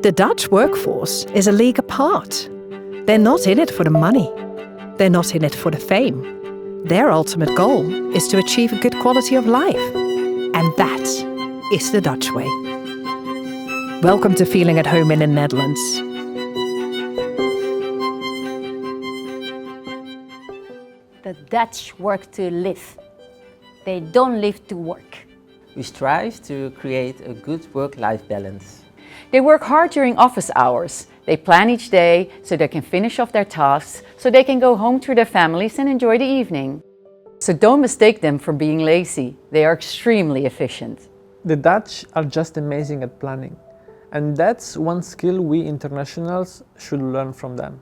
The Dutch workforce is a league apart. They're not in it for the money. They're not in it for the fame. Their ultimate goal is to achieve a good quality of life. And that is the Dutch way. Welcome to Feeling at Home in the Netherlands. The Dutch work to live. They don't live to work. We strive to create a good work-life balance. They work hard during office hours. They plan each day so they can finish off their tasks, so they can go home to their families and enjoy the evening. So don't mistake them for being lazy. They are extremely efficient. The Dutch are just amazing at planning. And that's one skill we internationals should learn from them.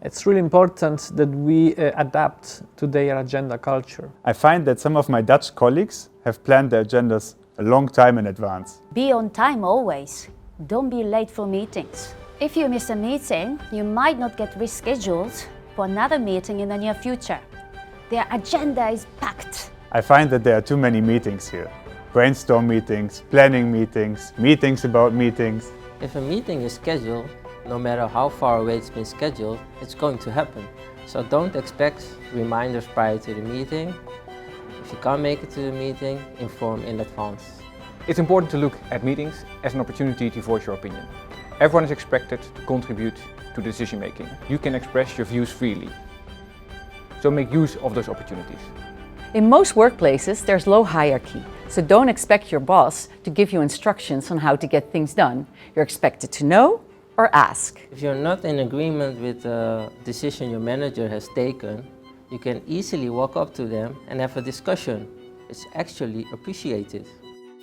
It's really important that we adapt to their agenda culture. I find that some of my Dutch colleagues have planned their agendas a long time in advance. Be on time always. Don't be late for meetings. If you miss a meeting, you might not get rescheduled for another meeting in the near future. Their agenda is packed. I find that there are too many meetings here. Brainstorm meetings, planning meetings, meetings about meetings. If a meeting is scheduled, no matter how far away it's been scheduled, it's going to happen. So don't expect reminders prior to the meeting. If you can't make it to the meeting, inform in advance. It's important to look at meetings as an opportunity to voice your opinion. Everyone is expected to contribute to decision making. You can express your views freely. So make use of those opportunities. In most workplaces, there's low hierarchy, so don't expect your boss to give you instructions on how to get things done. You're expected to know or ask. If you're not in agreement with the decision your manager has taken, you can easily walk up to them and have a discussion. It's actually appreciated.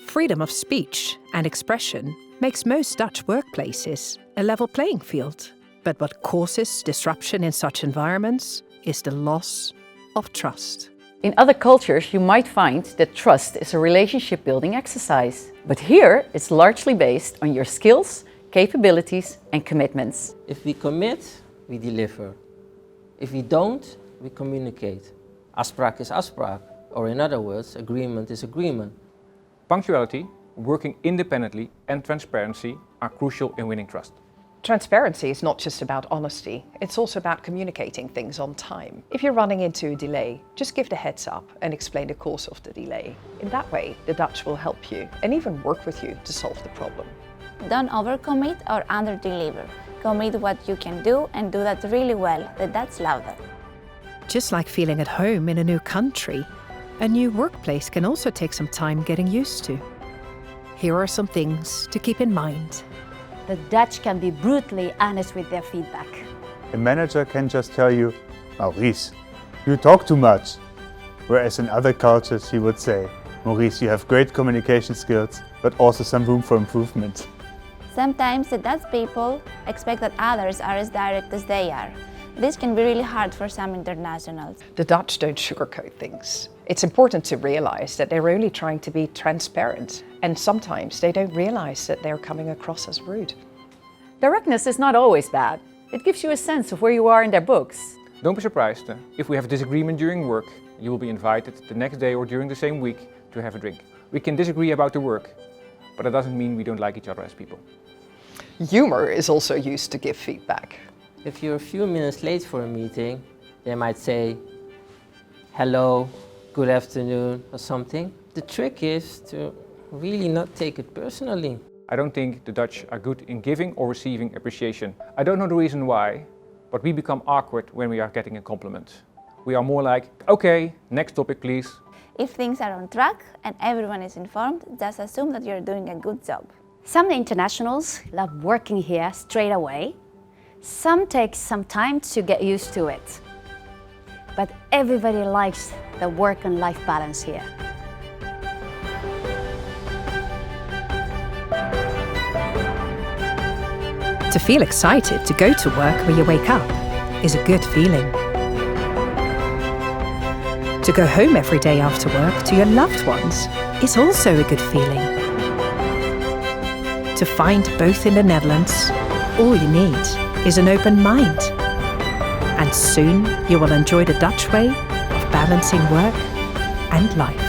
Freedom of speech and expression makes most Dutch workplaces a level playing field. But what causes disruption in such environments is the loss of trust. In other cultures, you might find that trust is a relationship-building exercise. But here, it's largely based on your skills, capabilities and commitments. If we commit, we deliver. If we don't, we communicate. Afspraak is afspraak, or in other words, agreement is agreement. Punctuality, working independently, and transparency are crucial in winning trust. Transparency is not just about honesty, it's also about communicating things on time. If you're running into a delay, just give the heads up and explain the cause of the delay. In that way, the Dutch will help you and even work with you to solve the problem. Don't overcommit or underdeliver. Commit what you can do and do that really well. The Dutch love that. Just like feeling at home in a new country, a new workplace can also take some time getting used to. Here are some things to keep in mind. The Dutch can be brutally honest with their feedback. A manager can just tell you, Maurice, you talk too much. Whereas in other cultures he would say, Maurice, you have great communication skills, but also some room for improvement. Sometimes the Dutch people expect that others are as direct as they are. This can be really hard for some internationals. The Dutch don't sugarcoat things. It's important to realize that they're only trying to be transparent, and sometimes they don't realize that they're coming across as rude. Directness is not always bad. It gives you a sense of where you are in their books. Don't be surprised if we have a disagreement during work. You will be invited the next day or during the same week to have a drink. We can disagree about the work, but that doesn't mean we don't like each other as people. Humor is also used to give feedback. If you're a few minutes late for a meeting, they might say, hello, good afternoon, or something. The trick is to really not take it personally. I don't think the Dutch are good in giving or receiving appreciation. I don't know the reason why, but we become awkward when we are getting a compliment. We are more like, okay, next topic please. If things are on track and everyone is informed, just assume that you're doing a good job. Some internationals love working here straight away. Some take some time to get used to it. But everybody likes the work and life balance here. To feel excited to go to work when you wake up is a good feeling. To go home every day after work to your loved ones is also a good feeling. To find both in the Netherlands, all you need is an open mind. And soon you will enjoy the Dutch way of balancing work and life.